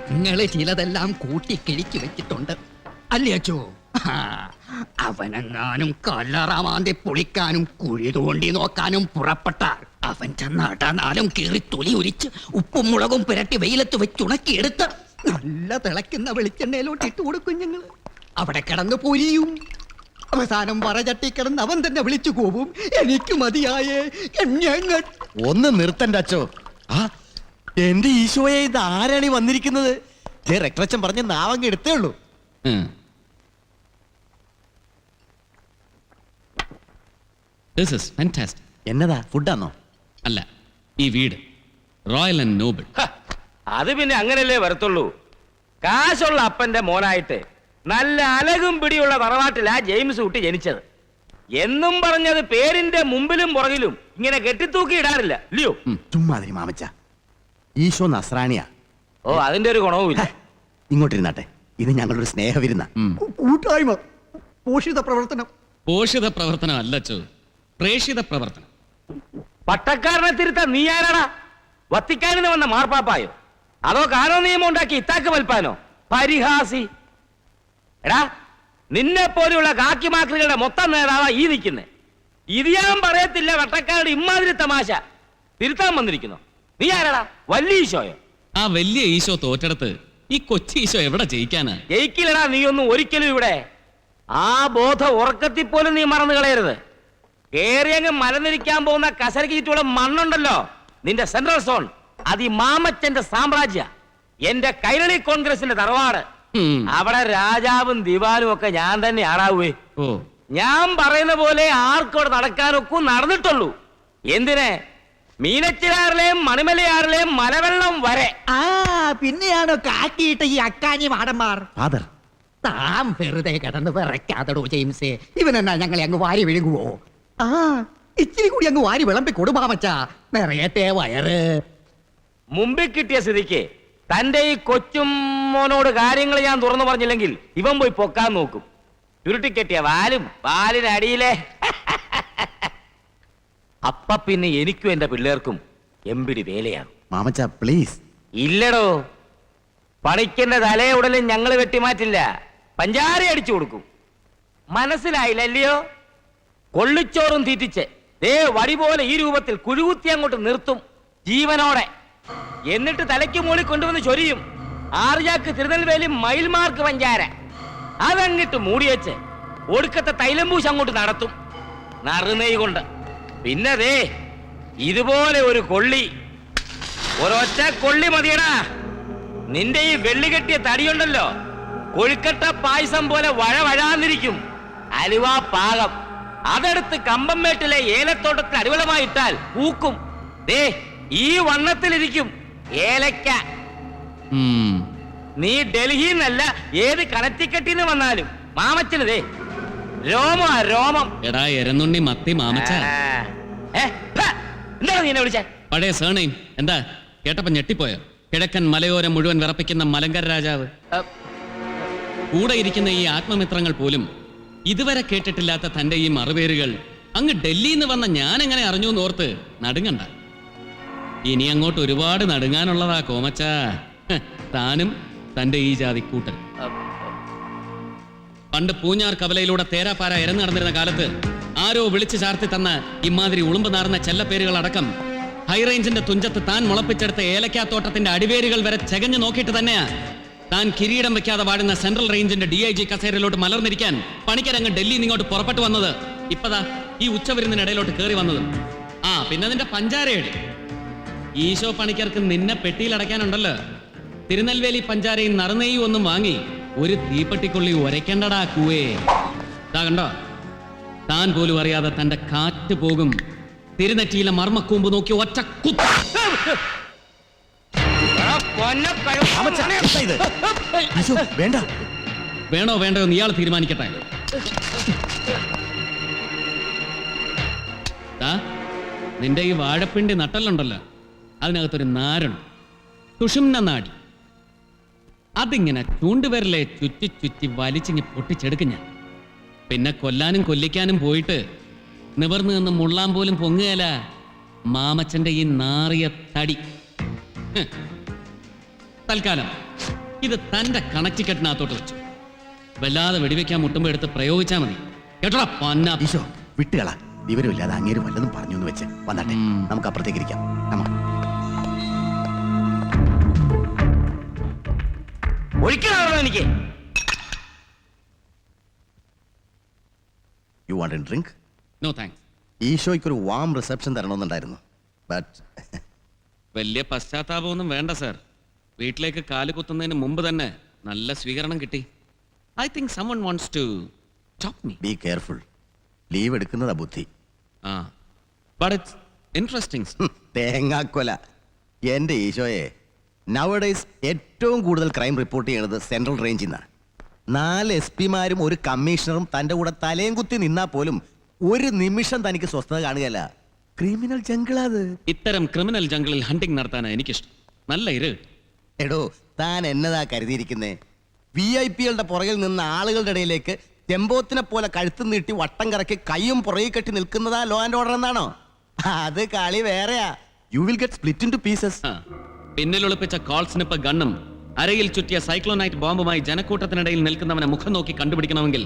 ഞങ്ങള് ചിലതെല്ലാം കൂട്ടിക്കിഴിച്ചു വെച്ചിട്ടുണ്ട് അല്ലേ അച്ചോ? അവനെങ്ങാനും കല്ലറമാന്തി പൊളിക്കാനും കുഴി തോണ്ടി നോക്കാനും പുറപ്പെട്ടാൽ അവൻ ചെന്നാട്ടാനാലും കീറി തൊലി ഉരിച്ച് ഉപ്പും മുളകും പുരട്ടി വെയിലത്ത് വെച്ചുണക്കിയെടുത്ത് നല്ല തിളയ്ക്കുന്ന വെളിച്ചെണ്ണയിലോട്ട് ഇട്ട് കൊടുക്കും ഞങ്ങള്. അവിടെ കിടന്ന് പൊരിയും. അവസാനം വറചട്ടി കിടന്ന് അവൻ തന്നെ വിളിച്ചു പോവും, എനിക്ക് മതിയായേ. ഒന്ന് നിർത്തണ്ട അച്ചോ. ആ എന്റെ ഈശോയെ, ഇത് ആരാണ് വന്നിരിക്കുന്നത്? രക്തച്ചൻ പറഞ്ഞ നാവങ്ങ് എടുത്തേ ഉള്ളൂ. എന്നതാ, ഫുഡാന്നോ? അല്ല, ഈ വീട് റോയൽ ആൻഡ് നോബിൾ. അത് പിന്നെ അങ്ങനല്ലേ വരത്തുള്ളൂ. കാശുള്ള അപ്പന്റെ മോനായിട്ട് നല്ല അലകും പിടിയുള്ള തറവാട്ടിലാ ജെയിംസ് കുട്ടി ജനിച്ചത്. എന്നും പറഞ്ഞത് പേരിന്റെ മുമ്പിലും പുറകിലും ഇങ്ങനെ കെട്ടിത്തൂക്കി ഇടാറില്ല, ഇല്ലയോ? ചുമ്മാതിരി മാമച്ച, ഈശോ നസ്രാണിയാ. ഓ, അതിന്റെ ഒരു ഗുണവുമില്ല. ഇങ്ങോട്ടിരുന്നാട്ടെ, ഇത് ഞങ്ങളൊരു സ്നേഹവിരുന്ന കൂട്ടായ്മ. പോഷിത പ്രവർത്തനം. പോഷിത പ്രവർത്തനം അല്ലച്ചോ, പ്രേഷിത പ്രവർത്തനം. പട്ടക്കാരനെ തിരുത്താൻ നീ ആരാടാ? വത്തിക്കാനിൽ നിന്ന് വന്ന മാർപ്പാപ്പായോ? അതോ കാനോ നിയമം ഉണ്ടാക്കി ഇത്താക്ക് വൽപ്പാനോ? പരിഹാസി. എടാ, നിന്നെ പോലെയുള്ള കാക്കിമാക്രികളുടെ മൊത്തം നേതാവാ ഈ നിൽക്കുന്നേ. ഇത് ഞാൻ പറയത്തില്ല. വട്ടക്കാരുടെ ഇമ്മാതിരി തമാശ തിരുത്താൻ വന്നിരിക്കുന്നു. നീ ആരാടാ? വലിയ ഈശോയോ? ആ വലിയ ഈശോ തോറ്റെടുത്ത് ഈ കൊച്ചി ഈശോ എവിടെ ജയിക്കാനാ? ജയിക്കില്ലടാ നീ ഒന്നും ഒരിക്കലും ഇവിടെ. ആ ബോധം ഉറക്കത്തിൽ പോലും നീ മറന്നു കളയരുത്. കേറിയങ്ങ് മലനിരിക്കാൻ പോകുന്ന കസരക്ക് ചുറ്റുള്ള മണ്ണുണ്ടല്ലോ, നിന്റെ സെൻട്രൽ സോൺ, അത് ഈ മാമച്ചന്റെ സാമ്രാജ്യ. എന്റെ കൈരളി കോൺഗ്രസിന്റെ തറവാട്. അവിടെ രാജാവും ദിവാനും ഒക്കെ ഞാൻ തന്നെ ആടാവേ. ഞാൻ പറയുന്ന പോലെ ആർക്കോടെ നടക്കാനൊക്കെ നടന്നിട്ടുള്ളൂ. എന്തിനെ? മീനച്ചിലാറിലെയും മണിമലയാറിലെയും മലവെള്ളം വരെ. പിന്നെയാണോ കാക്കിയിട്ട് ഈ അക്കാനി മാടന്മാർ? ഫാദർ, താൻ വെറുതെ കിടന്ന് വിറയ്ക്കാതടോ ജെയിംസേ. ഇവനെന്നാ ഞങ്ങളെ അങ്ങ് വാരി വിഴുങ്ങുവോ? ഇച്ചിരി കൂടി അങ്ങ് വാരി വിളമ്പി കൊടുമാമച്ചാ, നിറയട്ടെ വയറ്. മുമ്പിൽ കിട്ടിയ സ്ഥിതിക്ക് തന്റെ ഈ കൊച്ചും മോനോട് കാര്യങ്ങൾ ഞാൻ തുറന്നു പറഞ്ഞില്ലെങ്കിൽ ഇവൻ പോയി പൊക്കാൻ നോക്കും. ചുരുട്ടിക്കെട്ടിയ വാലും വാലിനടിയിലെ. അപ്പ പിന്നെ എനിക്കും എന്റെ പിള്ളേർക്കും എമ്പിടി വേലയാണ്. മാമച്ച പ്ലീസ്. ഇല്ലടോ, പണിക്കന്റെ തലയെ ഉടലും ഞങ്ങൾ വെട്ടിമാറ്റില്ല, പഞ്ചാര അടിച്ചു കൊടുക്കും. മനസ്സിലായില്ലല്ലയോ? കൊള്ളിച്ചോറും തീറ്റിച്ച് ദേ വടി പോലെ ഈ രൂപത്തിൽ കുഴുകുത്തി അങ്ങോട്ട് നിർത്തും ജീവനോടെ. എന്നിട്ട് തലയ്ക്ക് മൂളി കൊണ്ടുവന്ന് ചൊരിയും. ആർജാക്ക് തിരുനെൽവേലി മയിൽമാർക്ക് പഞ്ചാര. അതങ്ങിട്ട് മൂടിവെച്ച് ഒടുക്കത്തെ തൈലംപൂശ് അങ്ങോട്ട് നടത്തും നറുനെയ് കൊണ്ട്. പിന്നെ ദേ ഇതുപോലെ ഒരു കൊള്ളി, ഒരൊറ്റ കൊള്ളി മതിയടാ. നിന്റെ ഈ വെള്ളി കെട്ടിയ തടിയുണ്ടല്ലോ, കൊഴുക്കട്ട പായസം പോലെ വഴവഴാന്നിരിക്കും. അലുവ പാകം. അതെടുത്ത് കമ്പംമേട്ടിലെ ഏലത്തോട്ടത്തിൽ അടിവളമായിട്ടാൽ പൂക്കും. ദേ ഈ വണ്ണത്തിലിരിക്കും ഏലക്ക. നീ ഡൽഹിന്നല്ല, ഏത് കണറ്റിക്കട്ടിന്ന് വന്നാലും മാമച്ചന് ദേ രോമ രോമം. എടാ എരന്നുണ്ണി മത്തി മാമച്ച. എന്താണ് നീ എന്നെ വിളിച്ച? പഴയ സേണയും എന്താ കേട്ടപ്പോ ഞെട്ടിപ്പോയോ? കിഴക്കൻ മലയോരം മുഴുവൻ വിറപ്പിക്കുന്ന മലങ്കര രാജാവ്. കൂടെ ഇരിക്കുന്ന ഈ ആത്മമിത്രങ്ങൾ പോലും ഇതുവരെ കേട്ടിട്ടില്ലാത്ത തന്റെ ഈ മറുപേരുകൾ അങ്ങ് ഡൽഹിന്ന് വന്ന ഞാൻ എങ്ങനെ അറിഞ്ഞു എന്നോർത്ത് നടുങ്ങണ്ട. ഇനി അങ്ങോട്ട് ഒരുപാട് നടുങ്ങാനുള്ളതാ കോമച്ച. താനും തന്റെ ഈ ജാതി കൂട്ടൻ. പണ്ട് പൂഞ്ഞാർ കവലയിലൂടെ തേരാപ്പാര ഇരന്നു നടന്നിരുന്ന കാലത്ത് ആരോ വിളിച്ചു ചാർത്തി തന്ന ഇമാതിരി ഉളുമ്പ് നാറുന്ന ചെല്ലപ്പേരുകൾ അടക്കം ഹൈറേഞ്ചിന്റെ തുഞ്ചത്ത് താൻ മുളപ്പിച്ചെടുത്ത ഏലക്കാത്തോട്ടത്തിന്റെ അടിവേരുകൾ വരെ ചെകഞ്ഞു നോക്കിയിട്ട് തന്നെയാ താൻ കിരീടം വെക്കാതെ വാടുന്ന സെൻട്രൽ റേഞ്ചിന്റെ DIG കസേരയിലോട്ട് മലർന്നിരിക്കാൻ പണിക്കരങ്ങ് ഡൽഹിയിൽ നിങ്ങോട്ട് പുറപ്പെട്ടു വന്നത്. ഇപ്പതാ ഈ ഉച്ചവിരുന്നിനിടയിലോട്ട് കയറി വന്നതും. പിന്നെ നിന്റെ പഞ്ചാരയുടെ ഈശോ പണിക്കർക്ക് നിന്നെ പെട്ടിയിലടയ്ക്കാനുണ്ടല്ലോ. തിരുനെൽവേലി പഞ്ചാരയും നറുനെയ്യും ഒന്നും വാങ്ങി ഒരു തീപ്പെട്ടിക്കൊള്ളി ഉരയ്ക്കണ്ടടാ കൂവേ. കണ്ടോ, താൻ പോലും അറിയാതെ തന്റെ കാറ്റ് പോകും. തിരുനെറ്റിയിലെ മർമ്മക്കൂമ്പ് നോക്കി ഒറ്റ കുത്ത്. വേണ്ട, വേണോ വേണ്ടോ എന്ന് ഇയാൾ തീരുമാനിക്കട്ടെ. നിന്റെ ഈ വാഴപ്പിണ്ടി നട്ടലുണ്ടല്ലോ, അതിനകത്തൊരു നാരുണ്ട്, സുഷുമ്ന നാടി. അതിങ്ങനെ ചൂണ്ടുവരലെ ചുറ്റി ചുറ്റി വലിച്ചിങ്ങി പൊട്ടിച്ചെടുക്കും ഞാൻ. പിന്നെ കൊല്ലാനും കൊല്ലിക്കാനും പോയിട്ട് നിവർന്നു നിന്ന് മുള്ളാൻ പോലും പൊങ്ങുകയല്ല മാമച്ചന്റെ ഈ നാറിയ തടി. തൽക്കാലം ഇത് തന്റെ കണക്റ്റിക്കറ്റിനകത്തോട്ട് വെച്ചു. വല്ലാതെ വെടിവെക്കാൻ മുട്ടുമ്പോ എടുത്ത് പ്രയോഗിച്ചാ മതി. കേട്ടോടാ പന്ന. ഈശോ വിട്ടുകളാ, വിവരമില്ലാതെ അങ്ങേര് വല്ലതും പറഞ്ഞു എന്ന് വെച്ച് വന്നാട്ടെ, നമുക്ക് അപ്പുറത്തേക്ക് ഇരിക്കാം. ഒരിക്കലും എനിക്ക് you want a drink? No thanks. ഈശോയ്ക്കൊരു വാം റിസപ്ഷൻ തരണമെന്നുണ്ടായിരുന്നു. ബട്ട് വലിയ പശ്ചാത്താപമൊന്നും വേണ്ട സർ. വീട്ടിലേക്ക് കാല് കുത്തുന്നതിന് മുമ്പ് തന്നെ നല്ല സ്വീകരണം കിട്ടി. I think someone wants to stop me. Be careful. Leave എടുക്കുന്നതാ ബുദ്ധി. But it's interesting. തേങ്ങാക്കൊല. എന്റെ ഈശോയെ, നവഡേയ്സ് ഏറ്റവും കൂടുതൽ ക്രൈം റിപ്പോർട്ട് ചെയ്യണത് സെൻട്രൽ റേഞ്ചിൽ നിന്നാണ്. 4 SP മാരും ഒരു കമ്മീഷണറും തന്റെ കൂടെ തലയും കുത്തി നിന്നാ പോലും ഒരു നിമിഷം തനിക്ക് സ്വസ്ഥത കാണുകയല്ല. ക്രിമിനൽ ജംഗിളാത്. ഇത്തരം ക്രിമിനൽ ജംഗിളിൽ ഹണ്ടിങ് നടത്താനാണ് എനിക്കിഷ്ടം. നല്ല ഇര്. എടോ, താൻ എന്നതാ കരുതിയിരിക്കുന്നേ? VIP-കളുടെ പുറകിൽ നിന്ന് ആളുകളുടെ ഇടയിലേക്ക് തെമ്പോത്തിനെ പോലെ കഴുത്ത് നീട്ടി വട്ടം കറക്കി കൈയും പുറകെ കെട്ടി നിൽക്കുന്നതാ ലോ ആൻഡ് ഓർഡർ എന്നാണോ? അത് കളി വേറെയാ. You will get split in two pieces. പിന്നിൽ ഒളിപ്പിച്ച കോൾ സ്നിപ്പ് ഗണ്ണും അരയിൽ ചുറ്റിയ സൈക്ലോനൈറ്റ് ബോംബുമായി ജനക്കൂട്ടത്തിനിടയിൽ നിൽക്കുന്നവനെ മുഖം നോക്കി കണ്ടുപിടിക്കണമെങ്കിൽ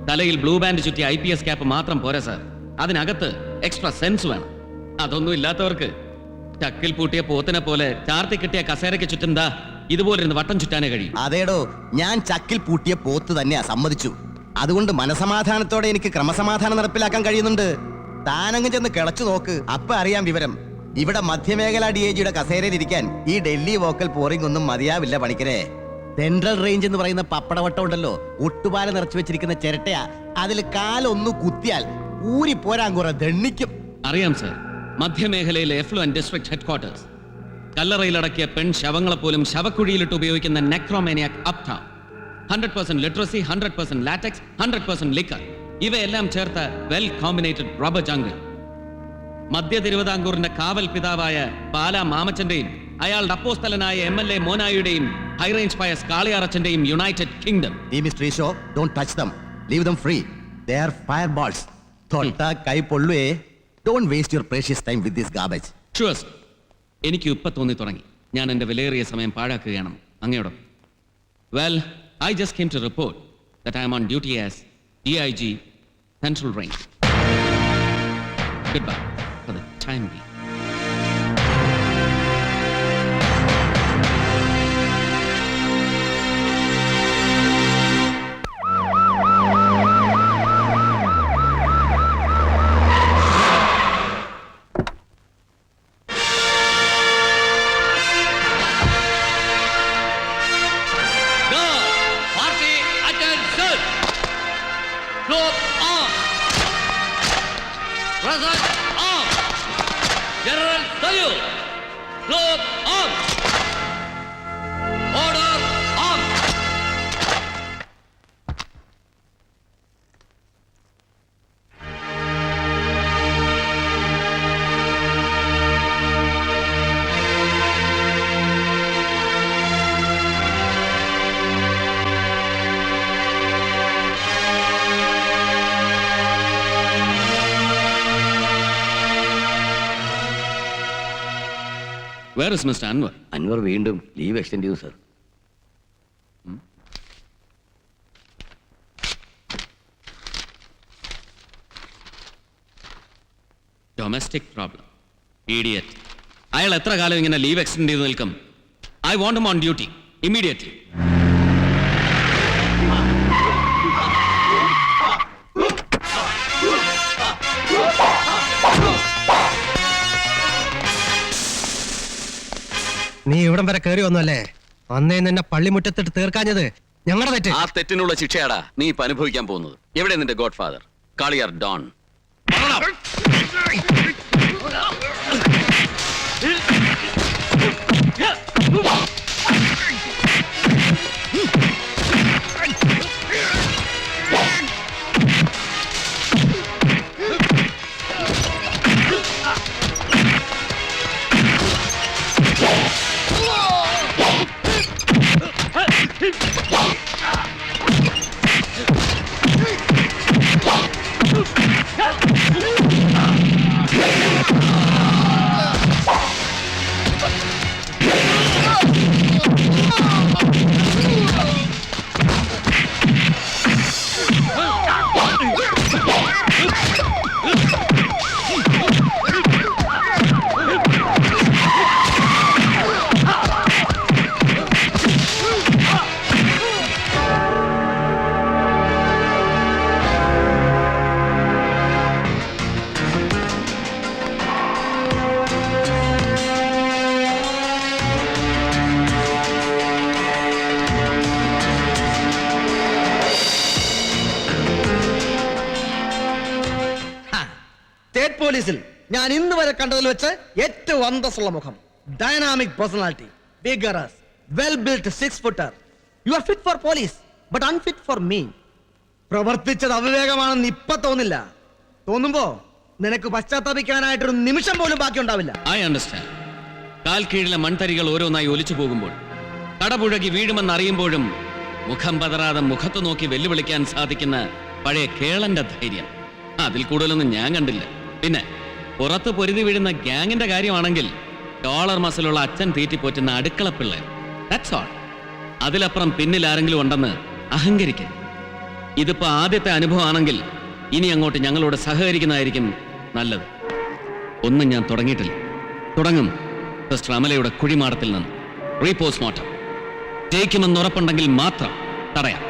തലയിൽ ബ്ലൂ ബാൻഡ് ചുറ്റിയ IPS ക്യാപ്പ് മാത്രം പോരാ സാർ. അതിനകത്ത് എക്സ്ട്രാ സെൻസ് വേണം. അതൊന്നും ഇല്ലാത്തവർക്ക് ചക്കിൽ പൂട്ടിയ പോത്തിനെ പോലെ ചാർത്തി കിട്ടിയ കസേരയ്ക്ക് ചുറ്റും ദാ ഇതുപോലിരുന്ന് വട്ടം ചുറ്റാനേ കഴിയും. അതേടോ, ഞാൻ ചക്കിൽ പൂട്ടിയ പോത്ത് തന്നെയാ, സമ്മതിച്ചു. അതുകൊണ്ട് മനസമാധാനത്തോടെ എനിക്ക് ക്രമസമാധാനം നടപ്പിലാക്കാൻ കഴിയുന്നുണ്ട്. താനങ്ങ് ചെന്ന് കിളച്ചു നോക്ക്, അപ്പൊ അറിയാം വിവരം. ഇവിടെ മധ്യമേഖല DIGയുടെ കസേരയിൽ ഇരിക്കാൻ ഈ ഡൽഹി വോക്കൽ പോറിംഗ് ഒന്നും മതിയാവില്ല പണിക്കരെ. സെൻട്രൽ റേഞ്ച് എന്ന് പറയുന്ന പപ്പടവട്ടം ഉണ്ടല്ലോ, ഒട്ടുപാല നിറച്ചു വെച്ചിരിക്കുന്ന ചിരട്ടയാ. അതിൽ കാലൊന്നു കുത്തിയാൽ ഊരി പോരാൻ കുറെ ദണ്ണിക്കും. അറിയാം സർ. മധ്യമേഖലയിലെ എഫ്ലുവന്റ് ഡിസ്ട്രിക്ട് ഹെഡ്ക്വാർട്ടേഴ്സ്. കല്ലറയിലടക്കിയ പെൺ ശവങ്ങളെ പോലും ശവക്കുഴിയിലിട്ട് ഉപയോഗിക്കുന്ന necromaniac uptown. 100% literacy, 100% latex, 100% liquor. ഇവയെല്ലാം ചേർത്ത വെൽ കോമ്പിനേറ്റഡ് റബ്ബർ ജംഗിൾ. മധ്യ തിരുവിതാംകൂറിന്റെ കാവൽ പിതാവായ പാലാ മാമച്ചന്റെയും അയാളുടെ അപ്പോസ്തലനായ MLA മോനായുടെയും ഹൈറേഞ്ച് പയസ് കാളിയാറച്ചന്റെയും united kingdom. Don't touch them. Leave them free. They are fireballs. തൊട്ടാ കൈ പൊള്ളുവേ. Don't waste your precious time with this garbage. Sure, sir. എനിക്ക് ഇപ്പം തോന്നി തുടങ്ങി ഞാൻ എൻ്റെ വിലയേറിയ സമയം പാഴാക്കുകയാണ് അങ്ങയോടൊപ്പം. Well, I just came to report that I am on duty as DIG Central Range. Goodbye for the time being. General salute! Close arms! Order arms! Where is Mr. Anwar? Anwar വീണ്ടും leave extend ചെയ്തു sir. Domestic problem. Idiot. അയാൾ എത്ര കാലം ഇങ്ങനെ leave extend ചെയ്ത് നിൽക്കും? I want him on duty immediately. നീ ഇവിടം വരെ കയറി വന്നല്ലേ? അന്നേ നിന്നെ പള്ളിമുറ്റത്തിട്ട് തീർക്കാഞ്ഞത് ഞങ്ങളുടെ തെറ്റ്. ആ തെറ്റിനുള്ള ശിക്ഷയാടാ നീ ഇപ്പൊ അനുഭവിക്കാൻ പോകുന്നത്. എവിടെ നിന്റെ ഗോഡ് ഫാദർ കാളിയാർ ഡോൺ? പോലീസിൽ ഞാൻ ഇന്ന് വരെ കണ്ടതിൽ വെച്ച് ഏറ്റവും അന്തസ്സുള്ള മുഖം. Dynamic personality, vigorous, well built 6 footer. You are fit for police but unfit for me. പ്രവർത്തിച്ചത് അവിവേകമാണെന്ന് ഇപ്പൊ തോന്നില്ല. തോന്നുമ്പോ നിനക്ക് പശ്ചാത്താപിക്കാനായിട്ടൊരു നിമിഷം പോലും ബാക്കി ഉണ്ടാവില്ല. I understand. കാൽ കീഴിലെ മൺതരികൾ ഓരോന്നായി ഒലിച്ചു പോകുമ്പോൾ, കടപുഴകി വീഴുമെന്ന് അറിയുമ്പോഴും മുഖം പതറാതെ മുഖത്ത് നോക്കി വെല്ലുവിളിക്കാൻ സാധിക്കുന്ന പഴയ കേളന്റെ ധൈര്യം, അതിൽ കൂടുതലൊന്നും ഞാൻ കണ്ടില്ല. പിന്നെ പുറത്ത് പൊരുതി വീഴുന്ന ഗ്യാങ്ങിന്റെ കാര്യമാണെങ്കിൽ ഡോളർ മസിലുള്ള അച്ഛൻ തീറ്റിപ്പോറ്റുന്ന അടുക്കള പിള്ളേർ, ദാറ്റ്സ് ഓൾ. അതിലപ്പുറം പിന്നിൽ ആരെങ്കിലും ഉണ്ടെന്ന് അഹങ്കരിക്കരുത്. ഇതിപ്പോ ആദ്യത്തെ അനുഭവമാണെങ്കിൽ ഇനി അങ്ങോട്ട് ഞങ്ങളോട് സഹകരിക്കുന്നതായിരിക്കും നല്ലത്. ഒന്നും ഞാൻ തുടങ്ങിയിട്ടില്ല. തുടങ്ങും സിസ്റ്റർ അമലയുടെ കുഴിമാടത്തിൽ നിന്ന്. റീപോസ്റ്റ്മോർട്ടം ജയിക്കുമെന്ന് ഉറപ്പുണ്ടെങ്കിൽ മാത്രം തടയാം.